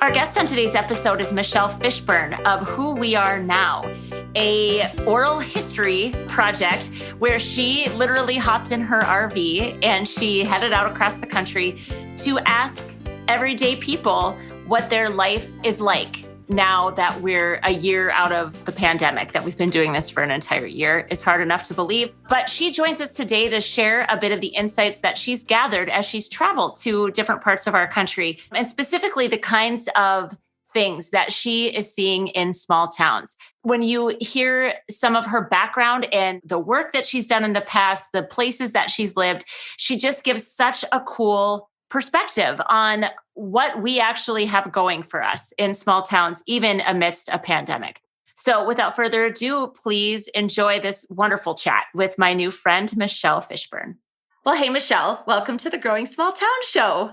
Our guest on today's episode is Michelle Fishburne of Who We Are Now, a oral history project where she literally hopped in her RV and she headed out across the country to ask everyday people what their life is like now that we're a year out of the pandemic, that we've been doing this for an entire year. Is hard enough to believe. But she joins us today to share a bit of the insights that she's gathered as she's traveled to different parts of our country, and specifically the kinds of things that she is seeing in small towns. When you hear some of her background and the work that she's done in the past, the places that she's lived, she just gives such a cool perspective on what we actually have going for us in small towns, even amidst a pandemic. So without further ado, please enjoy this wonderful chat with my new friend, Michelle Fishburne. Well, hey, Michelle, welcome to the Growing Small Town Show.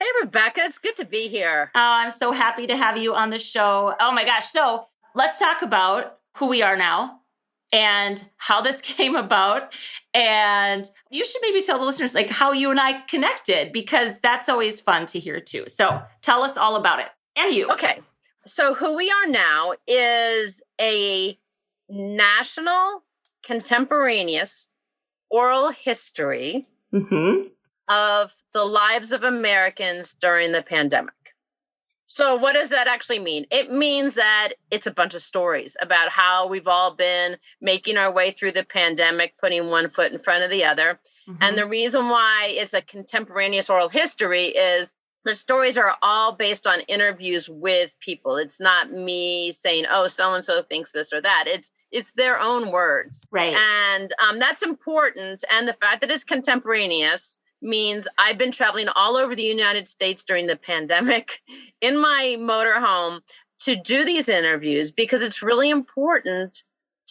Hey, Rebecca, it's good to be here. Oh, I'm so happy to have you on the show. Oh my gosh. So let's talk about who we are now and how this came about. And you should maybe tell the listeners like how you and I connected, because that's always fun to hear too. So tell us all about it, and you. Okay. So Who We Are Now is a national contemporaneous oral history of the lives of Americans during the pandemic. So what does that actually mean? It means that it's a bunch of stories about how we've all been making our way through the pandemic, putting one foot in front of the other. And the reason why it's a contemporaneous oral history is the stories are all based on interviews with people. It's not me saying, oh, so-and-so thinks this or that. It's their own words. Right. And that's important. And the fact that it's contemporaneous means I've been traveling all over the United States during the pandemic in my motorhome to do these interviews, because it's really important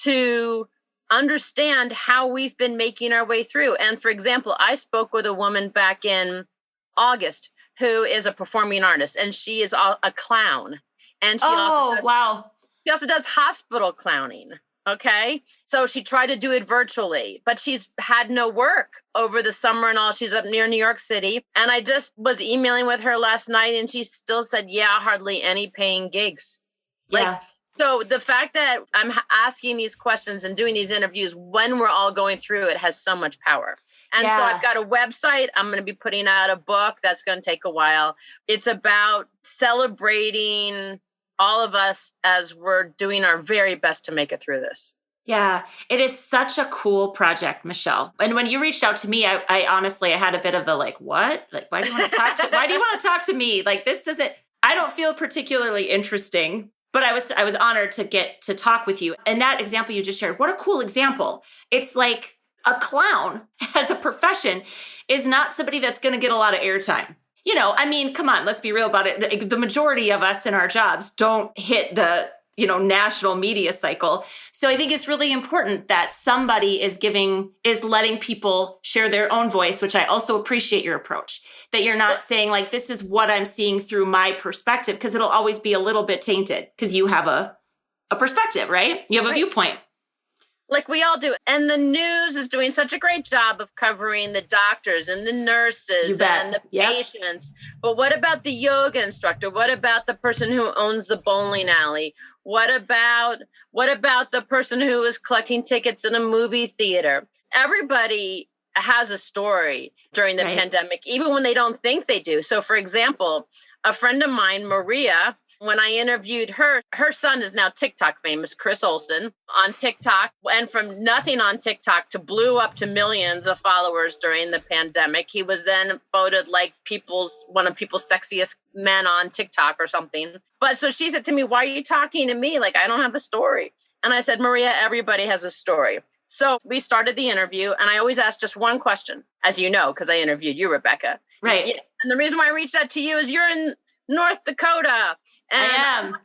to understand how we've been making our way through. And for example, I spoke with a woman back in August who is a performing artist, and she is a clown. And she she also does hospital clowning. Okay. So she tried to do it virtually, but she's had no work over the summer and all. She's up near New York City. And I just was emailing with her last night, and she still said, yeah, hardly any paying gigs. Yeah. So the fact that I'm asking these questions and doing these interviews when we're all going through it has so much power. And so I've got a website. I'm going to be putting out a book that's going to take a while. It's about celebrating all of us as we're doing our very best to make it through this. Yeah, it is such a cool project, Michelle. And when you reached out to me, I honestly, I had a bit of the like, what? Like, why do you want to talk to, why do you want to talk to me? Like, this doesn't, I don't feel particularly interesting, but I was honored to get to talk with you. And that example you just shared, what a cool example. It's like a clown as a profession is not somebody that's going to get a lot of airtime. You know, I mean, come on, let's be real about it. The majority of us in our jobs don't hit the, national media cycle. So I think it's really important that somebody is letting people share their own voice, which I also appreciate your approach, that you're not saying like, this is what I'm seeing through my perspective, because it'll always be a little bit tainted because you have a perspective, right? You have a viewpoint. Like we all do. And the news is doing such a great job of covering the doctors and the nurses and the patients. But what about the yoga instructor? What about the person who owns the bowling alley? What about the person who is collecting tickets in a movie theater? Everybody has a story during the pandemic, even when they don't think they do. So for example, a friend of mine, Maria, when I interviewed her son is now TikTok famous, Chris Olsen, on TikTok, and from nothing on TikTok to blew up to millions of followers during the pandemic. He was then voted like one of people's sexiest men on TikTok or something. But so she said to me, why are you talking to me? Like, I don't have a story. And I said, Maria, everybody has a story. So we started the interview, and I always ask just one question, as you know, because I interviewed you, Rebecca. Right. And the reason why I reached out to you is you're in North Dakota. And I am.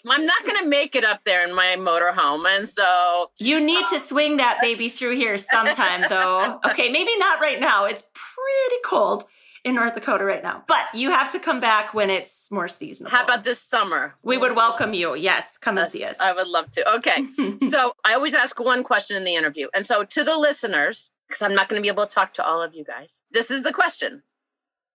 I'm not going to make it up there in my motorhome. And so you need to swing that baby through here sometime, though. Okay, maybe not right now. It's pretty cold in North Dakota right now, but you have to come back when it's more seasonable. How about this summer? We would welcome you. Yes, come and see us. I would love to. Okay. So I always ask one question in the interview. And so to the listeners, because I'm not going to be able to talk to all of you guys, this is the question.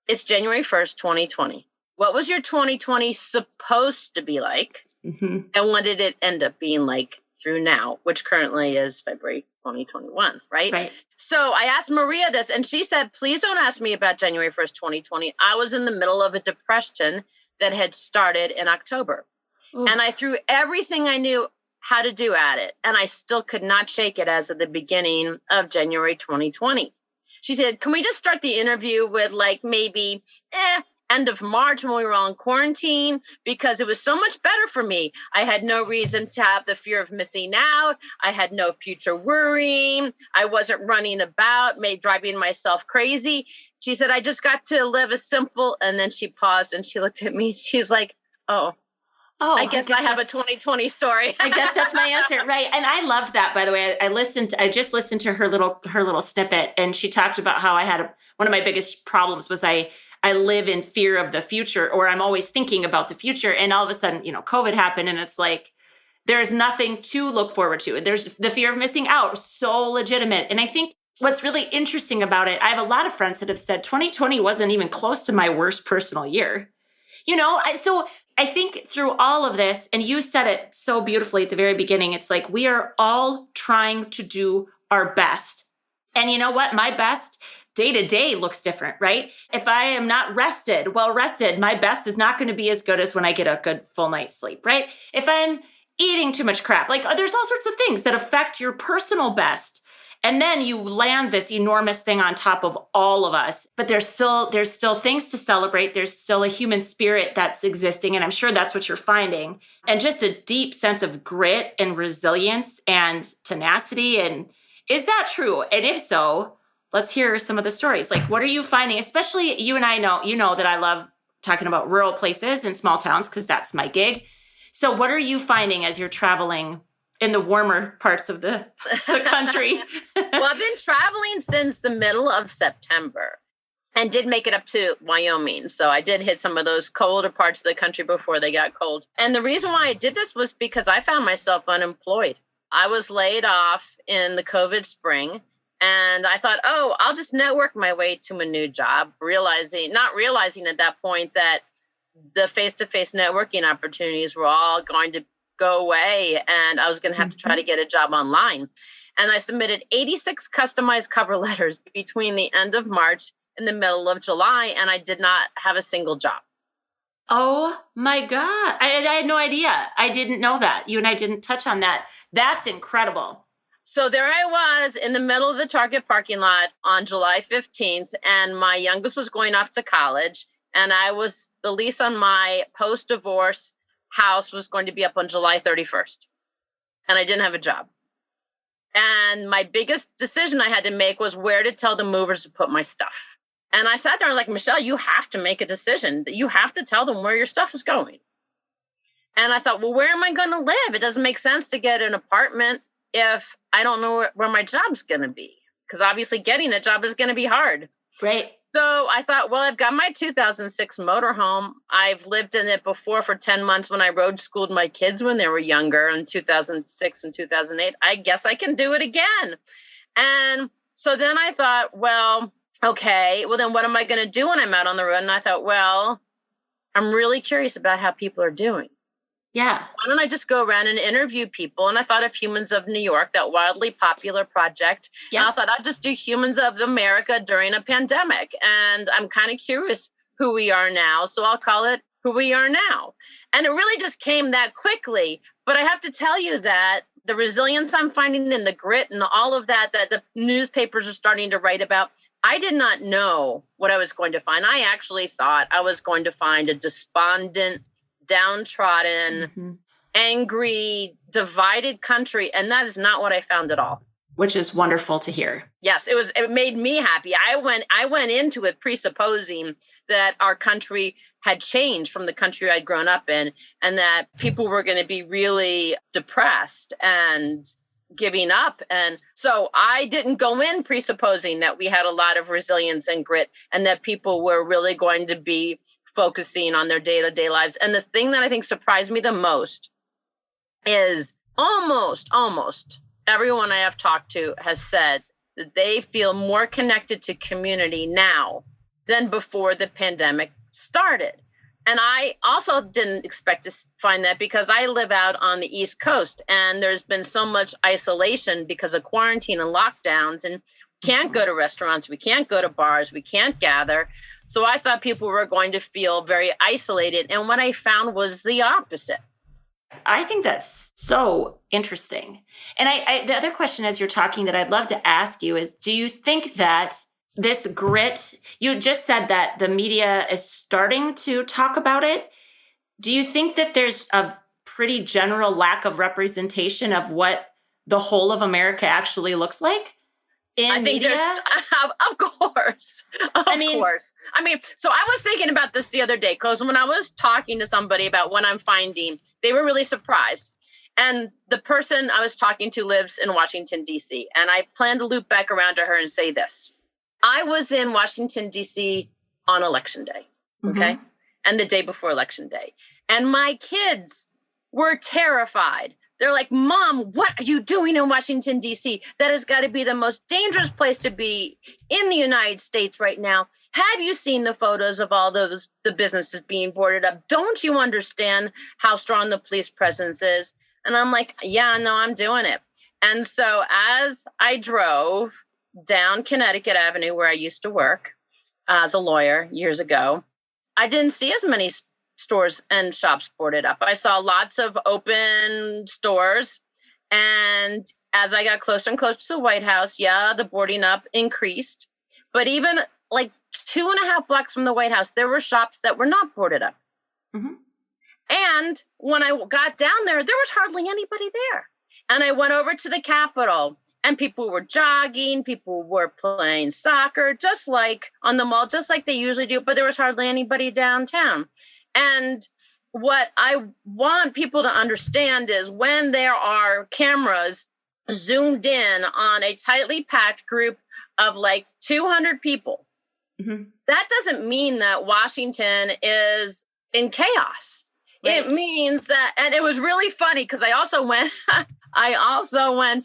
It's January 1st, 2020. what was your 2020 supposed to be like? And what did it end up being like through now, which currently is February 2021, right? So I asked Maria this, and she said, please don't ask me about January 1st, 2020. I was in the middle of a depression that had started in October. Ooh. And I threw everything I knew how to do at it, and I still could not shake it as of the beginning of January 2020. She said, can we just start the interview with like maybe end of March when we were all in quarantine, because it was so much better for me. I had no reason to have the fear of missing out. I had no future worrying. I wasn't running about, driving myself crazy. She said, I just got to live a simple, and then she paused and she looked at me. She's like, I guess I have a 2020 story. I guess that's my answer. Right. And I loved that, by the way. I just listened to her little snippet, and she talked about how I had one of my biggest problems was I live in fear of the future, or I'm always thinking about the future. And all of a sudden, COVID happened, and it's like, there's nothing to look forward to. There's the fear of missing out, so legitimate. And I think what's really interesting about it, I have a lot of friends that have said 2020 wasn't even close to my worst personal year. So I think through all of this, and you said it so beautifully at the very beginning, it's like we are all trying to do our best. And you know what? My best day to day looks different, right? If I am not well rested, my best is not going to be as good as when I get a good full night's sleep, right? If I'm eating too much crap, like there's all sorts of things that affect your personal best. And then you land this enormous thing on top of all of us. But there's still things to celebrate. There's still a human spirit that's existing. And I'm sure that's what you're finding. And just a deep sense of grit and resilience and tenacity. And is that true? And if so, let's hear some of the stories. Like, what are you finding? Especially you and I know that I love talking about rural places and small towns because that's my gig. So what are you finding as you're traveling in the warmer parts of the country? Well, I've been traveling since the middle of September and did make it up to Wyoming. So I did hit some of those colder parts of the country before they got cold. And the reason why I did this was because I found myself unemployed. I was laid off in the COVID spring. And I thought, I'll just network my way to a new job, not realizing at that point that the face-to-face networking opportunities were all going to go away, and I was going to have to try to get a job online. And I submitted 86 customized cover letters between the end of March and the middle of July, and I did not have a single job. Oh my God. I had no idea. I didn't know that. You and I didn't touch on that. That's incredible. So there I was in the middle of the Target parking lot on July 15th, and my youngest was going off to college, and the lease on my post-divorce house was going to be up on July 31st, and I didn't have a job. And my biggest decision I had to make was where to tell the movers to put my stuff. And I sat there and like, Michelle, you have to make a decision. You have to tell them where your stuff is going. And I thought, well, where am I going to live? It doesn't make sense to get an apartment if I don't know where my job's going to be, because obviously getting a job is going to be hard. Right. So I thought, well, I've got my 2006 motorhome. I've lived in it before for 10 months when I road schooled my kids when they were younger in 2006 and 2008. I guess I can do it again. And so then I thought, well, okay, well, then what am I going to do when I'm out on the road? And I thought, well, I'm really curious about how people are doing. Yeah. Why don't I just go around and interview people? And I thought of Humans of New York, that wildly popular project. Yeah. And I thought I'd just do Humans of America during a pandemic. And I'm kind of curious who we are now. So I'll call it Who We Are Now. And it really just came that quickly. But I have to tell you that the resilience I'm finding and the grit and all of that the newspapers are starting to write about, I did not know what I was going to find. I actually thought I was going to find a despondent, downtrodden, angry, divided country. And that is not what I found at all. Which is wonderful to hear. Yes, it made me happy. I went into it presupposing that our country had changed from the country I'd grown up in, and that people were going to be really depressed and giving up. And so I didn't go in presupposing that we had a lot of resilience and grit and that people were really going to be focusing on their day-to-day lives. And the thing that I think surprised me the most is almost everyone I have talked to has said that they feel more connected to community now than before the pandemic started. And I also didn't expect to find that because I live out on the East Coast and there's been so much isolation because of quarantine and lockdowns, and can't go to restaurants, we can't go to bars, we can't gather. So I thought people were going to feel very isolated. And what I found was the opposite. I think that's so interesting. And the other question as you're talking that I'd love to ask you is, do you think that this grit, you just said that the media is starting to talk about it. Do you think that there's a pretty general lack of representation of what the whole of America actually looks like in media? Of course. Of course. I mean, so I was thinking about this the other day because when I was talking to somebody about what I'm finding, they were really surprised. And the person I was talking to lives in Washington, D.C. And I plan to loop back around to her and say this. I was in Washington, D.C. on Election Day, okay? Mm-hmm. And the day before Election Day. And my kids were terrified. They're like, Mom, what are you doing in Washington, D.C.? That has got to be the most dangerous place to be in the United States right now. Have you seen the photos of all the businesses being boarded up? Don't you understand how strong the police presence is? And I'm like, yeah, no, I'm doing it. And so as I drove down Connecticut Avenue, where I used to work as a lawyer years ago, I didn't see as many stores and shops boarded up. I saw lots of open stores. And as I got closer and closer to the White House, the boarding up increased. But even like 2.5 blocks from the White House, there were shops that were not boarded up. Mm-hmm. And when I got down there was hardly anybody there. And I went over to the Capitol. And people were jogging, people were playing soccer, just like on the mall, just like they usually do, but there was hardly anybody downtown. And what I want people to understand is when there are cameras zoomed in on a tightly packed group of like 200 people, mm-hmm. that doesn't mean that Washington is in chaos. Right. It means that, and it was really funny because I also went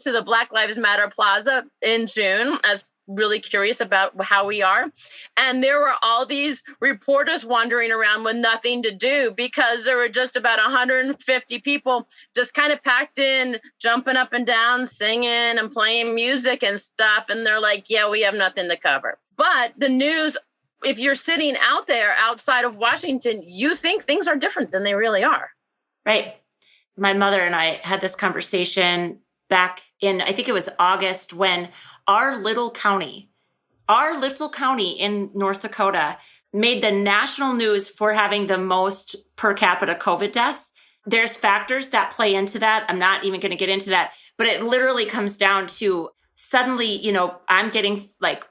to the Black Lives Matter Plaza in June. I was really curious about how we are. And there were all these reporters wandering around with nothing to do because there were just about 150 people just kind of packed in, jumping up and down, singing and playing music and stuff. And they're like, yeah, we have nothing to cover. But the news, if you're sitting out there outside of Washington, you think things are different than they really are. Right. My mother and I had this conversation back in, I think it was August, when our little county in North Dakota made the national news for having the most per capita COVID deaths. There's factors that play into that. I'm not even going to get into that, but it literally comes down to suddenly, I'm getting like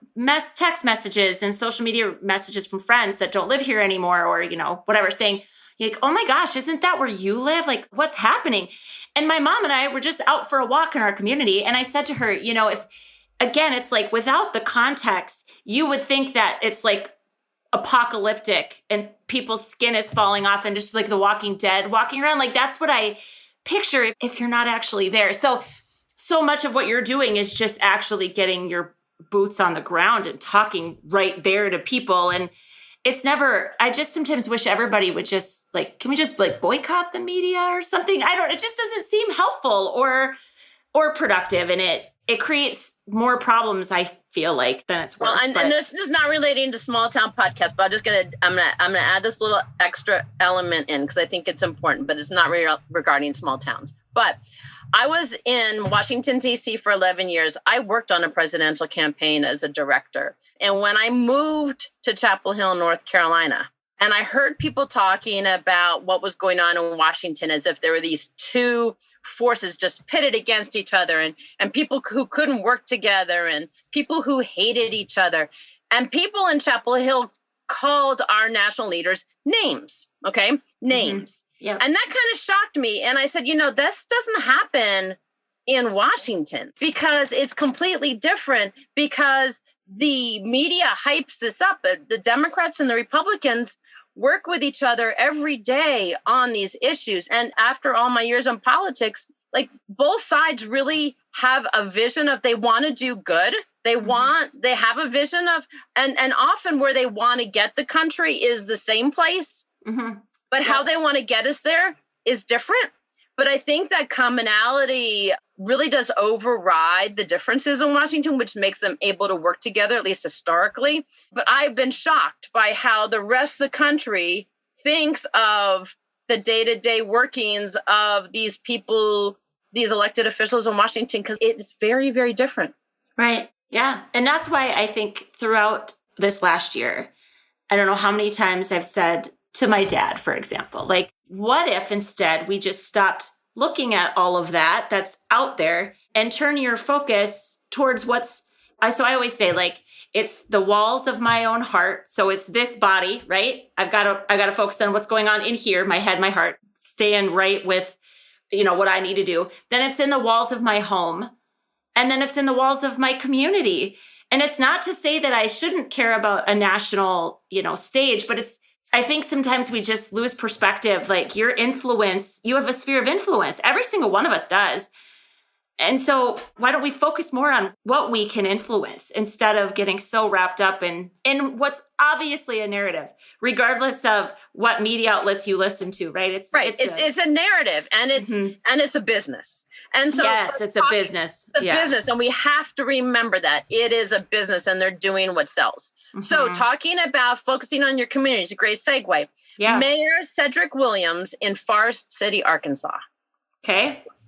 text messages and social media messages from friends that don't live here anymore or, whatever, saying, like, oh my gosh, isn't that where you live? Like, what's happening? And my mom and I were just out for a walk in our community. And I said to her, if, again, it's like without the context, you would think that it's like apocalyptic and people's skin is falling off and just like the Walking Dead walking around. Like, that's what I picture if you're not actually there. So much of what you're doing is just actually getting your boots on the ground and talking right there to people. And it's never, I just sometimes wish everybody would just like, can we just like boycott the media or something? It just doesn't seem helpful or productive. And it creates more problems, I feel like, than it's worth. Well, and this is not relating to small town podcast, but I'm gonna add this little extra element in because I think it's important, but it's not regarding small towns. But I was in Washington, D.C. for 11 years. I worked on a presidential campaign as a director. And when I moved to Chapel Hill, North Carolina, and I heard people talking about what was going on in Washington as if there were these two forces just pitted against each other and people who couldn't work together and people who hated each other. And people in Chapel Hill called our national leaders names, okay? Names. Mm-hmm. Yeah. And that kind of shocked me. And I said, this doesn't happen in Washington because it's completely different because the media hypes this up. The Democrats and the Republicans work with each other every day on these issues. And after all my years in politics, like both sides really have a vision of they want to do good. They have a vision of, and often where they want to get the country is the same place Mm-hmm. But how they want to get us there is different. But I think that commonality really does override the differences in Washington, which makes them able to work together, at least historically. But I've been shocked by how the rest of the country thinks of the day-to-day workings of these people, these elected officials in Washington, because it's very, very different. Right. Yeah. And that's why I think throughout this last year, I don't know how many times I've said to my dad, for example, like, what if instead we just stopped looking at all of that that's out there and turn your focus towards so I always say, like, it's the walls of my own heart. So it's this body, right? I've got to focus on what's going on in here, my head, my heart, staying right with, what I need to do. Then it's in the walls of my home. And then it's in the walls of my community. And it's not to say that I shouldn't care about a national, stage, but I think sometimes we just lose perspective. Like, your influence, you have a sphere of influence. Every single one of us does. And so why don't we focus more on what we can influence instead of getting so wrapped up in what's obviously a narrative, regardless of what media outlets you listen to, right? It's a narrative, and it's a business. And so yes, it's a business. It's a business, and we have to remember that it is a business and they're doing what sells. Mm-hmm. So talking about focusing on your community is a great segue. Yeah. Mayor Cedric Williams in Forest City, Arkansas.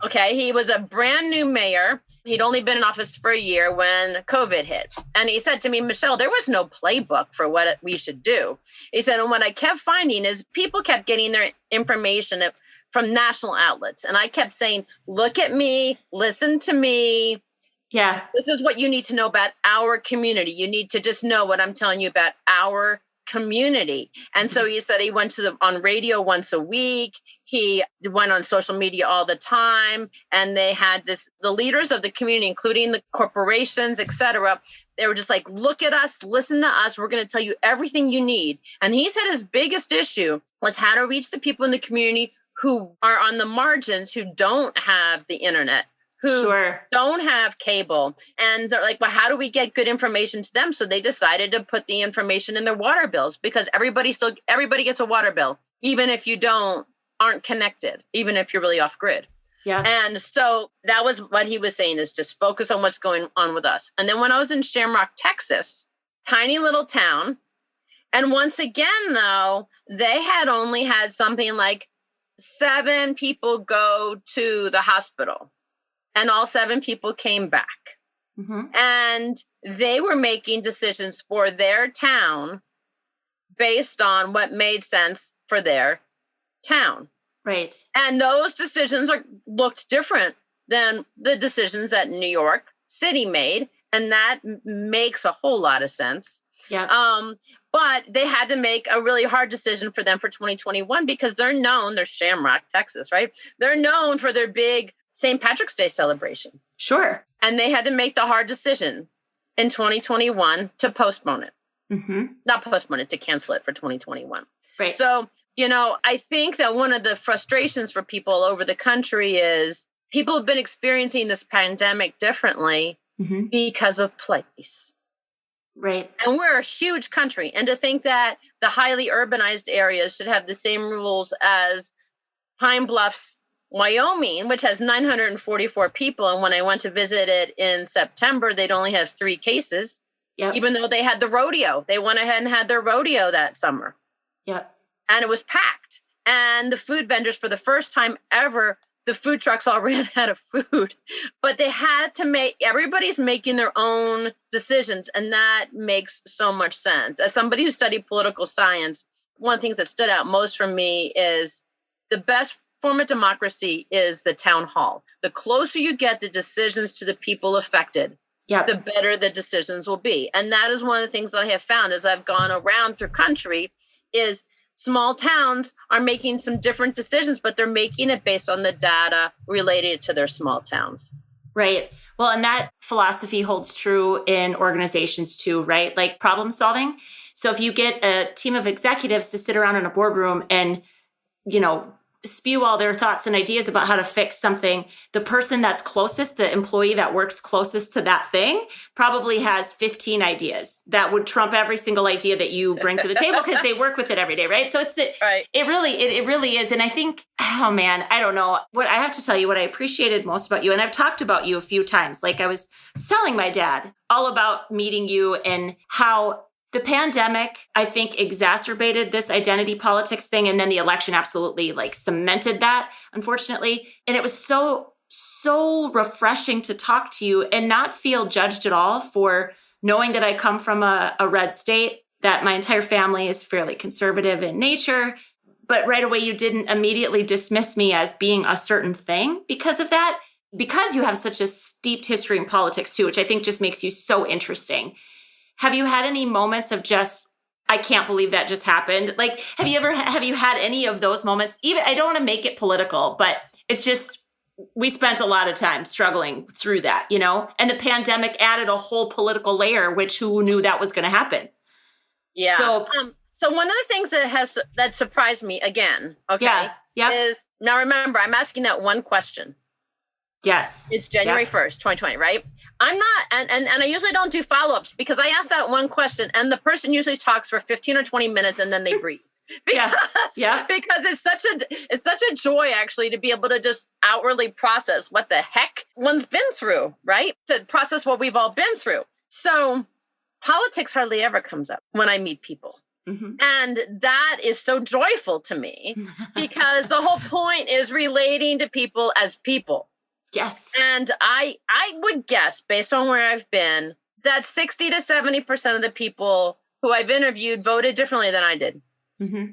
Okay, he was a brand new mayor. He'd only been in office for a year when COVID hit. And he said to me, Michelle, there was no playbook for what we should do. He said, and what I kept finding is people kept getting their information from national outlets. And I kept saying, look at me, listen to me. Yeah. This is what you need to know about our community. You need to just know what I'm telling you about our community. And so he said he went on radio once a week. He went on social media all the time. And they had the leaders of the community, including the corporations, et cetera. They were just like, look at us, listen to us. We're going to tell you everything you need. And he said his biggest issue was how to reach the people in the community who are on the margins, who don't have the internet, who don't have cable. And they're like, well, how do we get good information to them? So they decided to put the information in their water bills, because everybody gets a water bill, even if you aren't connected, even if you're really off grid. Yeah. And so that was what he was saying, is just focus on what's going on with us. And then when I was in Shamrock, Texas, tiny little town. And once again, though, they had only had something like 7 people go to the hospital. And all 7 people came back. Mm-hmm. And they were making decisions for their town based on what made sense for their town. Right. And those decisions looked different than the decisions that New York City made. And that makes a whole lot of sense. Yeah. But they had to make a really hard decision for them for 2021, because they're Shamrock, Texas, right? They're known for their big St. Patrick's Day celebration. Sure. And they had to make the hard decision in 2021 to postpone it. Mm-hmm. Not postpone it, to cancel it for 2021. Right. So, I think that one of the frustrations for people all over the country is people have been experiencing this pandemic differently because of place. Right. And we're a huge country. And to think that the highly urbanized areas should have the same rules as Pine Bluffs, Wyoming, which has 944 people. And when I went to visit it in September, they'd only have 3 cases, even though they had the rodeo. They went ahead and had their rodeo that summer. Yep. And it was packed. And the food vendors, for the first time ever, the food trucks all ran out of food. But they had to everybody's making their own decisions. And that makes so much sense. As somebody who studied political science, one of the things that stood out most for me is the best form of democracy is the town hall. The closer you get the decisions to the people affected, the better the decisions will be. And that is one of the things that I have found as I've gone around through country, is small towns are making some different decisions, but they're making it based on the data related to their small towns. Right. Well, and that philosophy holds true in organizations too, right? Like problem solving. So if you get a team of executives to sit around in a boardroom and, spew all their thoughts and ideas about how to fix something, the person that's closest, the employee that works closest to that thing, probably has 15 ideas that would trump every single idea that you bring to the table because they work with it every day, right? So it really is. And I think, oh man, I don't know. What I have to tell you, what I appreciated most about you, and I've talked about you a few times, like I was telling my dad all about meeting you and how the pandemic, I think, exacerbated this identity politics thing. And then the election absolutely like cemented that, unfortunately. And it was so refreshing to talk to you and not feel judged at all for knowing that I come from a red state, that my entire family is fairly conservative in nature. But right away, you didn't immediately dismiss me as being a certain thing because of that, because you have such a steeped history in politics too, which I think just makes you so interesting. Have you had any moments of just, I can't believe that just happened? Like, have you had any of those moments? Even, I don't want to make it political, but it's just, we spent a lot of time struggling through that, you know? And the pandemic added a whole political layer, which who knew that was going to happen? Yeah. So one of the things that surprised me again, okay, is, now remember, I'm asking that one question. Yes. It's January 1st, 2020, right? I'm not, and I usually don't do follow-ups because I ask that one question and the person usually talks for 15 or 20 minutes and then they breathe. Because it's such a joy actually to be able to just outwardly process what the heck one's been through, right? To process what we've all been through. So politics hardly ever comes up when I meet people. Mm-hmm. And that is so joyful to me because the whole point is relating to people as people. Yes. And I would guess, based on where I've been, that 60 to 70% of the people who I've interviewed voted differently than I did. Mm-hmm.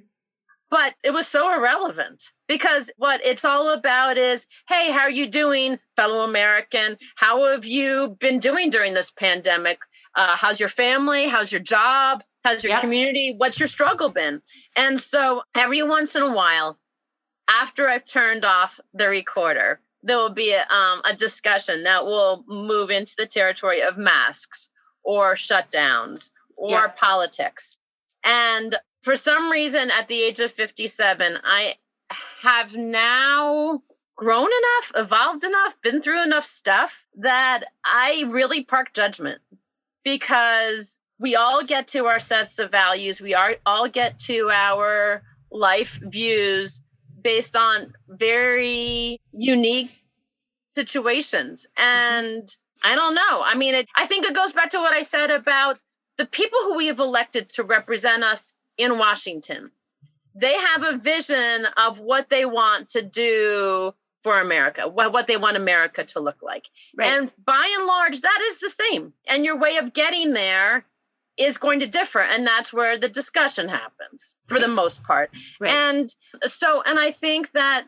But it was so irrelevant because what it's all about is, hey, how are you doing, fellow American? How have you been doing during this pandemic? How's your family? How's your job? How's your community? What's your struggle been? And so every once in a while, after I've turned off the recorder, there will be a discussion that will move into the territory of masks or shutdowns or politics. And for some reason, at the age of 57, I have now grown enough, evolved enough, been through enough stuff that I really park judgment because we all get to our sets of values. We all get to our life views based on very unique situations. And I don't know. I mean, I think it goes back to what I said about the people who we have elected to represent us in Washington. They have a vision of what they want to do for America, what they want America to look like. Right. And by and large, that is the same. And your way of getting there is going to differ. And that's where the discussion happens for the most part. Right. And I think that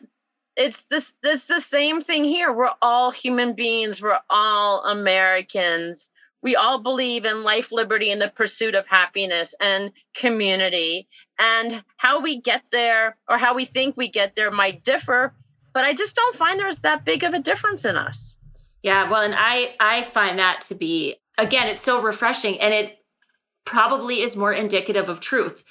it's the same thing here. We're all human beings. We're all Americans. We all believe in life, liberty, and the pursuit of happiness and community. And how we get there or how we think we get there might differ, but I just don't find there's that big of a difference in us. Yeah, well, and I find that to be, again, it's so refreshing, and it probably is more indicative of truth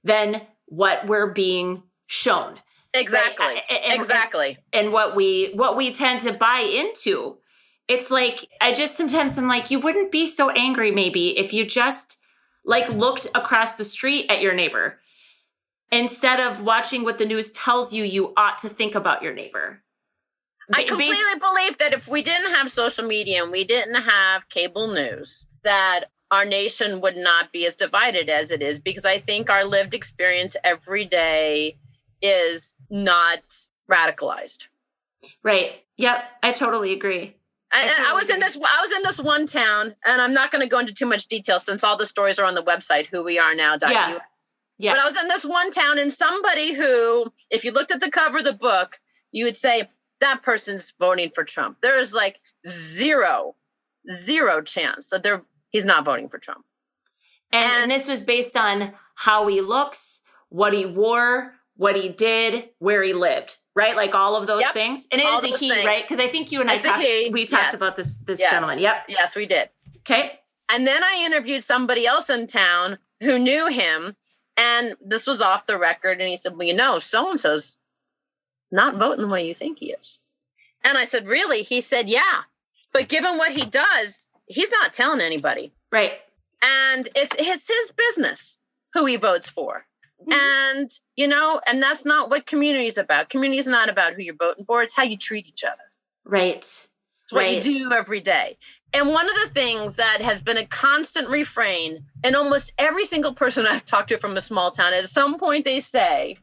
than what we're being shown. Exactly. Right? Exactly. And what we tend to buy into. It's like, sometimes I'm like, you wouldn't be so angry maybe if you just like looked across the street at your neighbor instead of watching what the news tells you ought to think about your neighbor. I completely believe that if we didn't have social media and we didn't have cable news, that our nation would not be as divided as it is, because I think our lived experience every day is not radicalized. Right. Yep. I totally agree. I was in this one town, and I'm not going to go into too much detail since all the stories are on the website, whowearenow.us. Yeah. Yes. But I was in this one town, and somebody who, if you looked at the cover of the book, you would say, that person's voting for Trump. There is like zero chance that he's not voting for Trump. And this was based on how he looks, what he wore, what he did, where he lived. Right? Like all of those things. And it is a he, right? Because I think you and I talked about this gentleman. Yep. Yes, we did. Okay. And then I interviewed somebody else in town who knew him. And this was off the record. And he said, well, so-and-so's not voting the way you think he is. And I said, really? He said, yeah. But given what he does, he's not telling anybody. Right. And it's his business who he votes for. Mm-hmm. And, and that's not what community is about. Community is not about who you're voting for. It's how you treat each other. Right. It's what you do every day. And one of the things that has been a constant refrain in almost every single person I've talked to from a small town, at some point they say,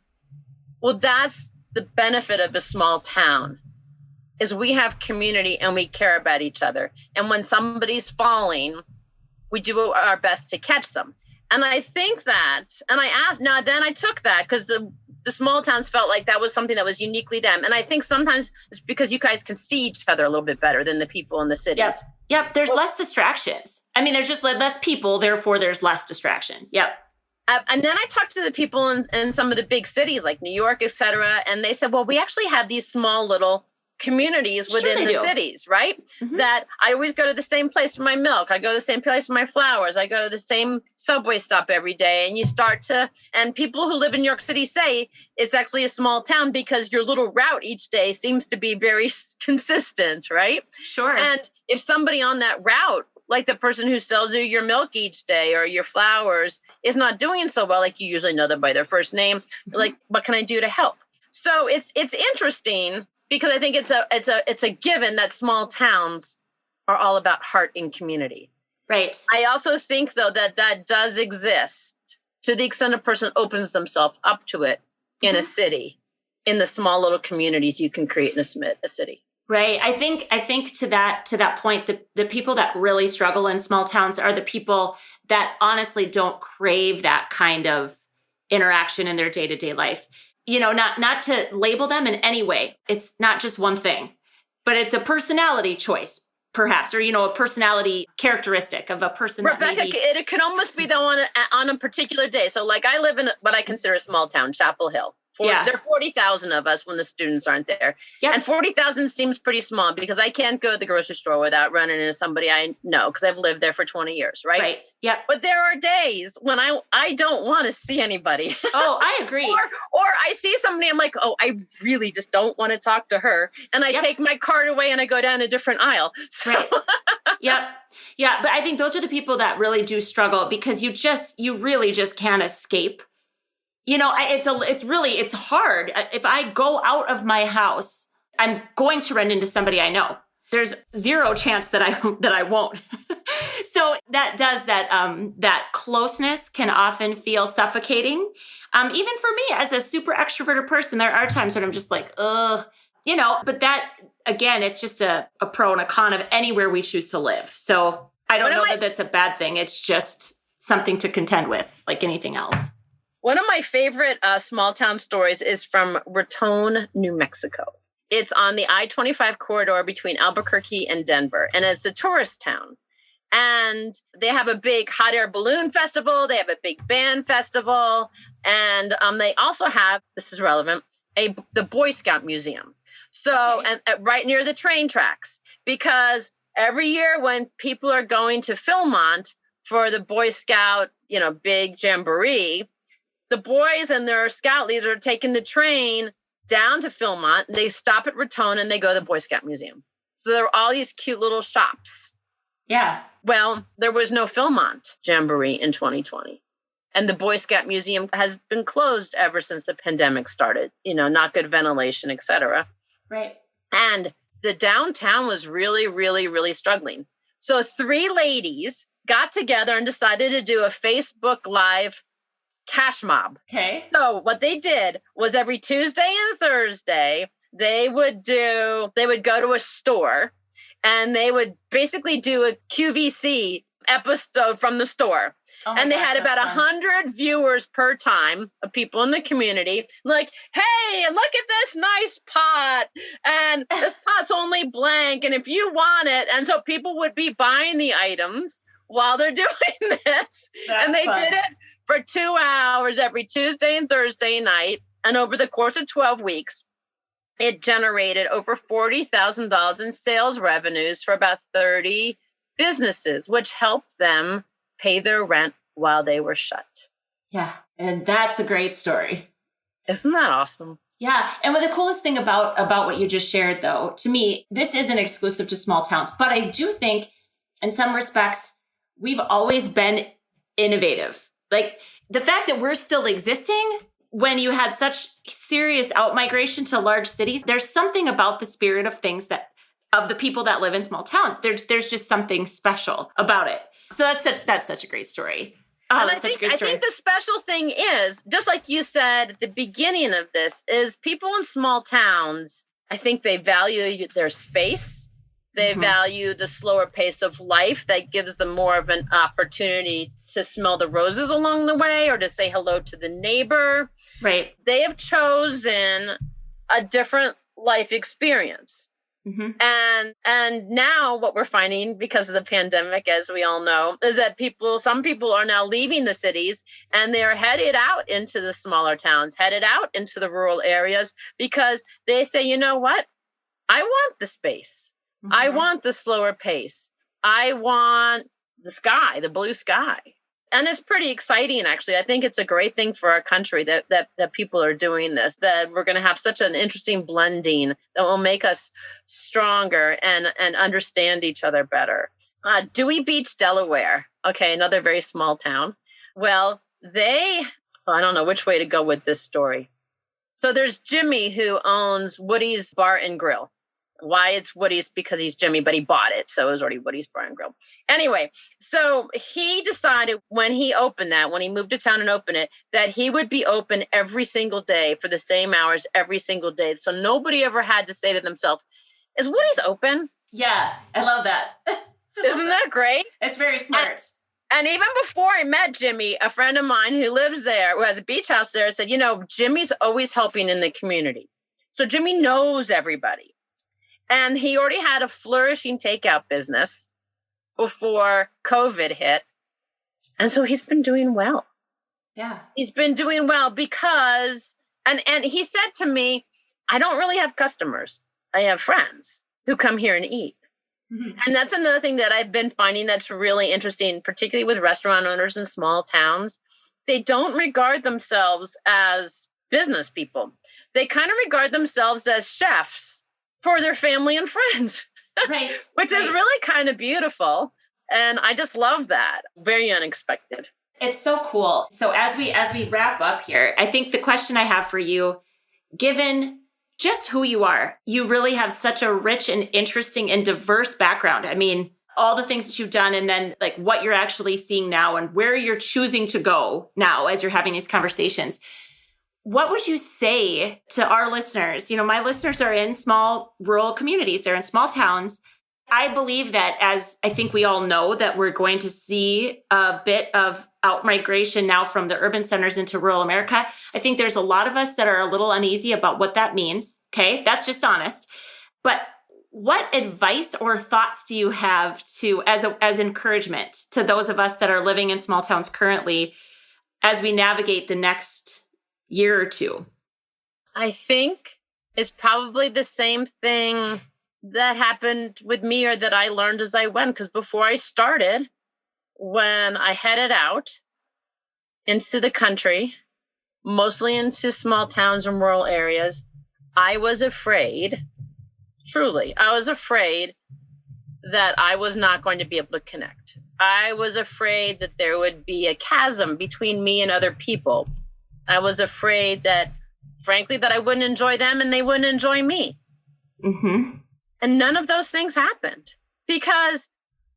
well, that's the benefit of a small town, is we have community and we care about each other. And when somebody's falling, we do our best to catch them. And I think that, and then I took that because the small towns felt like that was something that was uniquely them. And I think sometimes it's because you guys can see each other a little bit better than the people in the cities. Yep. There's less distractions. I mean, there's just less people, therefore there's less distraction. Yep. And then I talked to the people in some of the big cities like New York, et cetera. And they said, well, we actually have these small little communities within the cities, right? Mm-hmm. That I always go to the same place for my milk. I go to the same place for my flowers. I go to the same subway stop every day. And and people who live in New York City say it's actually a small town because your little route each day seems to be very consistent, right? Sure. And if somebody on that route, like the person who sells you your milk each day or your flowers, is not doing so well, like you usually know them by their first name, mm-hmm. like, what can I do to help? So it's interesting, because I think it's a given that small towns are all about heart and community. Right. I also think, though, that does exist to the extent a person opens themselves up to it in mm-hmm. a city, in the small little communities you can create in a city. Right. I think to that point, the people that really struggle in small towns are the people that honestly don't crave that kind of interaction in their day-to-day life. Not to label them in any way. It's not just one thing, but it's a personality choice, perhaps, or, a personality characteristic of a person. Rebecca, it could almost be though on a particular day. So like I live in what I consider a small town, Chapel Hill. There are 40,000 of us when the students aren't there. Yep. And 40,000 seems pretty small because I can't go to the grocery store without running into somebody I know because I've lived there for 20 years, right? Right. Yep. But there are days when I don't want to see anybody. Oh, I agree. or I see somebody, I'm like, oh, I really just don't want to talk to her. And I take my cart away and I go down a different aisle. So. Right. Yep. Yeah. But I think those are the people that really do struggle because you really just can't escape. It's hard. If I go out of my house, I'm going to run into somebody I know. There's zero chance that I won't. So that closeness can often feel suffocating. Even for me as a super extroverted person, there are times when I'm just like, ugh, but that, again, it's just a pro and a con of anywhere we choose to live. So I don't know that that's a bad thing. It's just something to contend with like anything else. One of my favorite small town stories is from Raton, New Mexico. It's on the I-25 corridor between Albuquerque and Denver, and it's a tourist town. And they have a big hot air balloon festival. They have a big band festival. And they also have, this is relevant, the Boy Scout Museum. So, okay. And right near the train tracks, because every year when people are going to Philmont for the Boy Scout, big jamboree, the boys and their scout leader are taking the train down to Philmont. They stop at Raton and they go to the Boy Scout Museum. So there are all these cute little shops. Yeah. Well, there was no Philmont Jamboree in 2020. And the Boy Scout Museum has been closed ever since the pandemic started. Not good ventilation, et cetera. Right. And the downtown was really, really, really struggling. So 3 ladies got together and decided to do a Facebook Live cash mob. Okay. So what they did was every Tuesday and Thursday, they would go to a store and they would basically do a QVC episode from the store. Oh and they had about 100 viewers per time of people in the community. Like, hey, look at this nice pot. And this pot's only blank. And if you want it. And so people would be buying the items while they're doing this. And they did it for 2 hours every Tuesday and Thursday night. And over the course of 12 weeks, it generated over $40,000 in sales revenues for about 30 businesses, which helped them pay their rent while they were shut. Yeah. And that's a great story. Isn't that awesome? Yeah. And the coolest thing about what you just shared, though, to me, this isn't exclusive to small towns, but I do think in some respects, we've always been innovative. Like the fact that we're still existing when you had such serious outmigration to large cities, there's something about the spirit of things of the people that live in small towns. There's just something special about it. So that's such a great story. And I think the special thing is, just like you said at the beginning of this, is people in small towns, I think they value their space. They value the slower pace of life that gives them more of an opportunity to smell the roses along the way or to say hello to the neighbor. Right. They have chosen a different life experience. And now what we're finding because of the pandemic, as we all know, is that some people are now leaving the cities and they're headed out into the smaller towns, headed out into the rural areas because they say, you know what? I want the space. I want the slower pace. I want the sky, the blue sky. And it's pretty exciting, actually. I think it's a great thing for our country that people are doing this, that we're going to have such an interesting blending that will make us stronger and understand each other better. Dewey Beach, Delaware. Okay, another very small town. Well, I don't know which way to go with this story. So there's Jimmy who owns Woody's Bar and Grill. Why it's Woody's? Because he's Jimmy, but he bought it. So it was already Woody's Bar and Grill. Anyway, so he decided when he moved to town and opened it, that he would be open every single day for the same hours every single day. So nobody ever had to say to themselves, is Woody's open? Yeah, I love that. Isn't that great? It's very smart. And even before I met Jimmy, a friend of mine who lives there, who has a beach house there, said, Jimmy's always helping in the community. So Jimmy knows everybody. And he already had a flourishing takeout business before COVID hit. And so he's been doing well. Yeah. He's been doing well because, and he said to me, I don't really have customers. I have friends who come here and eat. And that's another thing that I've been finding that's really interesting, particularly with restaurant owners in small towns. They don't regard themselves as business people. They kind of regard themselves as chefs for their family and friends, right? Which is really kind of beautiful. And I just love that. Very unexpected. It's so cool. So as we wrap up here, I think the question I have for you, given just who you are, you really have such a rich and interesting and diverse background. I mean, all the things that you've done and then like what you're actually seeing now and where you're choosing to go now as you're having these conversations. What would you say to our listeners? My listeners are in small rural communities. They're in small towns. I believe that, as I think we all know, that we're going to see a bit of outmigration now from the urban centers into rural America. I think there's a lot of us that are a little uneasy about what that means. Okay, that's just honest. But what advice or thoughts do you have as encouragement to those of us that are living in small towns currently as we navigate the next year or two? I think it's probably the same thing that happened with me or that I learned as I went. Because before I started, when I headed out into the country, mostly into small towns and rural areas, I was afraid, truly, I was afraid that I was not going to be able to connect. I was afraid that there would be a chasm between me and other people. I was afraid that, frankly, that I wouldn't enjoy them and they wouldn't enjoy me. And none of those things happened because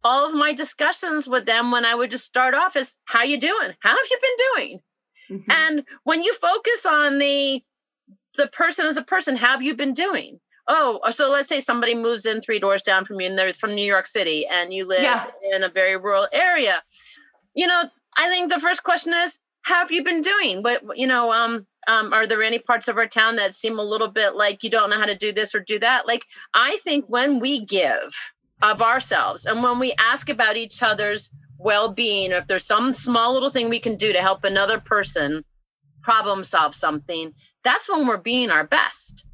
all of my discussions with them when I would just start off is, how you doing? How have you been doing? And when you focus on the person as a person, how have you been doing? Oh, so let's say somebody moves in 3 doors down from you and they're from New York City and you live in a very rural area. I think the first question is, how have you been doing? Are there any parts of our town that seem a little bit like you don't know how to do this or do that? Like, I think when we give of ourselves and when we ask about each other's well-being, or if there's some small little thing we can do to help another person problem solve something, that's when we're being our best.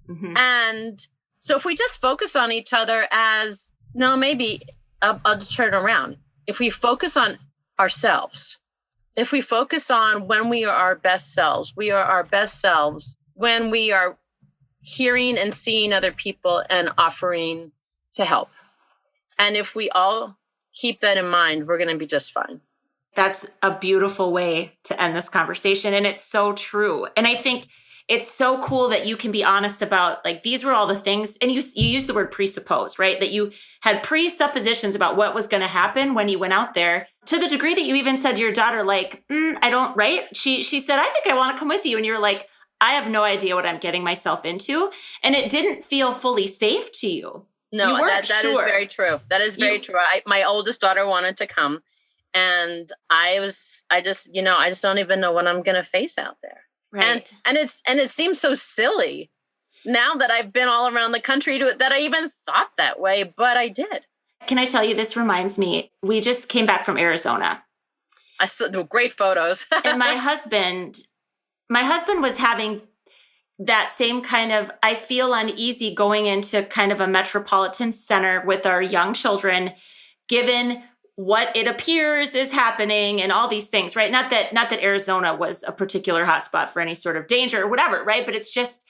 And so if we just focus on each other as, no, maybe I'll just turn it around. If we focus on ourselves, if we focus on when we are our best selves, we are our best selves when we are hearing and seeing other people and offering to help. And if we all keep that in mind, we're going to be just fine. That's a beautiful way to end this conversation. And it's so true. And I think it's so cool that you can be honest about, like, these were all the things. And you use the word presuppose, right? That you had presuppositions about what was going to happen when you went out there, to the degree that you even said to your daughter, like, I don't, right? She said, I think I want to come with you. And you're like, I have no idea what I'm getting myself into. And it didn't feel fully safe to you. No, that is very true. That is very true. My oldest daughter wanted to come. And I just don't even know what I'm going to face out there. Right. And it seems so silly now that I've been all around the country that I even thought that way, but I did. Can I tell you, this reminds me, we just came back from Arizona. I saw the great photos. And my husband was having that same kind of, I feel uneasy going into kind of a metropolitan center with our young children, given what it appears is happening and all these things, right? Not that Arizona was a particular hotspot for any sort of danger or whatever, right? But it's just,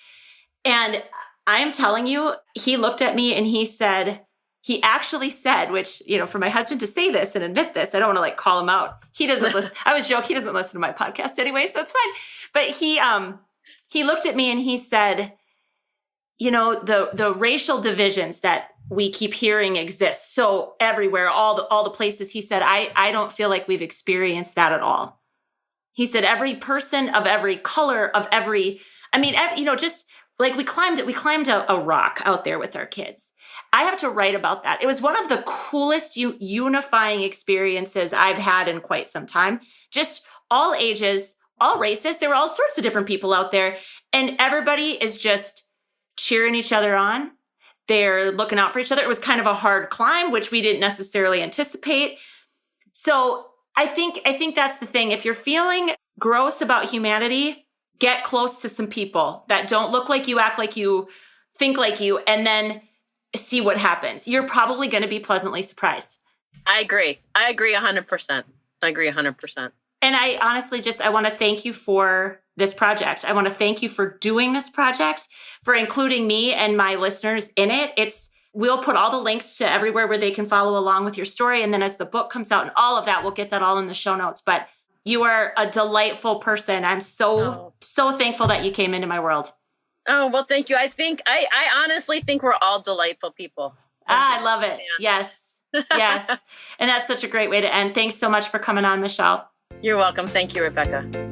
and I'm telling you, he looked at me and he actually said, which, for my husband to say this and admit this, I don't want to like call him out. He doesn't listen. I was joking. He doesn't listen to my podcast anyway, so it's fine. But he looked at me and he said, the racial divisions that we keep hearing exist so everywhere, all the places, he said, I don't feel like we've experienced that at all. He said, every person of every color just like we climbed a rock out there with our kids. I have to write about that. It was one of the coolest unifying experiences I've had in quite some time. Just all ages, all races. There were all sorts of different people out there, and everybody is just cheering each other on. They're looking out for each other. It was kind of a hard climb, which we didn't necessarily anticipate. So I think that's the thing. If you're feeling gross about humanity, get close to some people that don't look like you, act like you, think like you, and then see what happens. You're probably going to be pleasantly surprised. I agree 100%. I agree 100%. And I honestly I want to thank you for this project. I want to thank you for doing this project, for including me and my listeners in it. We'll put all the links to everywhere where they can follow along with your story. And then as the book comes out and all of that, we'll get that all in the show notes. But you are a delightful person. I'm so thankful that you came into my world. Oh, well, thank you. I honestly think we're all delightful people. I love it. Yes. Yes. And that's such a great way to end. Thanks so much for coming on, Michelle. You're welcome. Thank you, Rebecca.